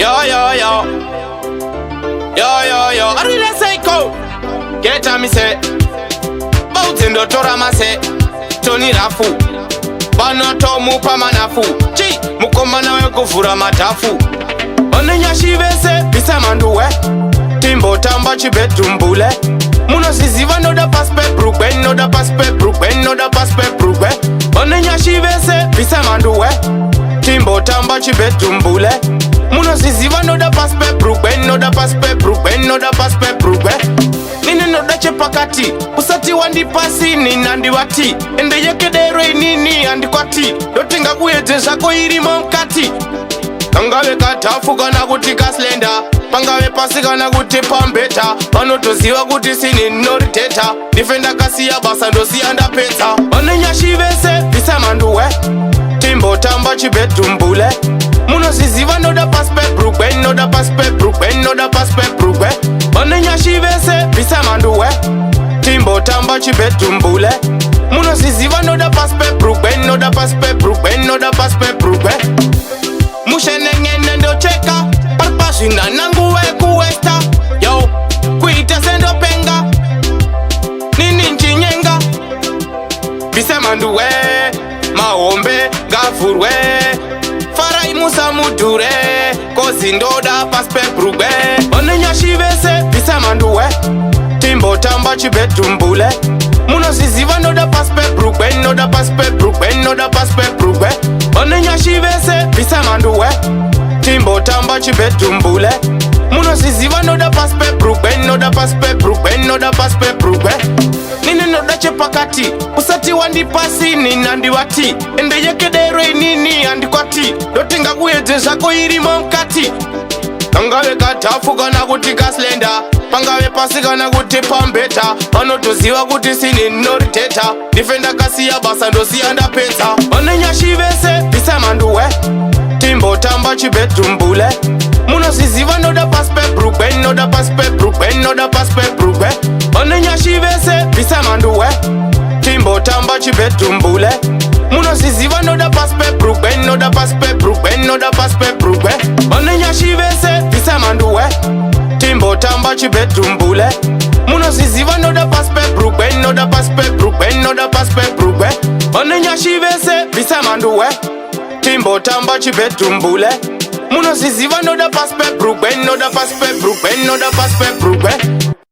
Yo, yo, yo. Yo, yo, yo. I really say go. Get a me say. Bout in the Torah ma say. Tony Rafu. Bano to mupa manafu. Chi. Mukomana we kufura matafu. Onenya shivese. Bisa Mandhuwe. Timbo tamba chibetumbule. Muno siziva no da paspe brukwe. No da paspe brukwe. No da paspe brukwe. Onenya shivese. Bisa Mandhuwe. Timbo tamba chibetumbule. Muno siziva no da paspe brukwe. No da paspe brukwe. No da paspe brukwe. Nini no da chepakati. Usati wandi pasi ni nandi wati. Ende yekedere nini andi kwati. Dotinga kuyetesha ko irimo mkati. Kangawe katafu kana kuti kaslenda. Pangawe pasi kana kuti pambeta. Panotoziwa kuti sini noriteta. Defenda kasi ya basa ndosi anda peta. Onenya shivese Bisa Mandhuwe. Timbo tamba chibetumbule. Muno siziva no da paspe brukwe. No da paspe brukwe. No da paspe brukwe. Onenya shivese Bisa Mandhuwe. Timbo tamba chibetumbule. Muno siziva no da paspe brukwe. No da paspe brukwe. No da paspe brukwe. Mushenenge nendo cheka. Parpashina nanguwe kuwesta. Yo, kuita sendo penga. Nini nchinyenga. Bisa Mandhuwe. Maombe gafurwe. Farai musa mudure. Kozi ndoda paspe brukwe. Onenya shivese Bisa Mandhuwe. Timbo tamba chibetumbule. Muno siziva no da paspe brukwe. No da paspe brukwe. No da paspe brukwe. Onenya shivese Bisa Mandhuwe. Timbo tamba chibetumbule. Muno siziva no da paspe brukwe. No da paspe brukwe. No da paspe brukwe. Nini no da chepakati. Usati wandi pasi ni nandi wati. Ende yekedere nini andi kwati. Dotinga kuyetesha ko irimo mkati. Kangawe katafu kana kuti kaslenda. Pangawe pasi kana kuti pambeta. Panotoziwa kuti sini noriteta. Defenda kasi ya basa ndosi anda peta. Onenya shivese Bisa Mandhuwe. Timbo tamba chibetumbule. Muno siziva no da paspe brukwe. No da paspe brukwe. No da paspe brukwe. Onenya shivese Bisa Mandhuwe. Timbo tamba chibetumbule. Muno siziva no da paspe brukwe. No da paspe brukwe. No da paspe brukwe. Onenya shivese Bisa Mandhuwe. Timbo tamba chibetumbule. Muno siziva no da paspe brukwe. No da paspe brukwe. No da paspe brukwe. Onenya shivese Bisa Mandhuwe. Timbo tamba chibetumbule. Muno siziva no da paspe brukwe. No da paspe brukwe. No da paspe brukwe.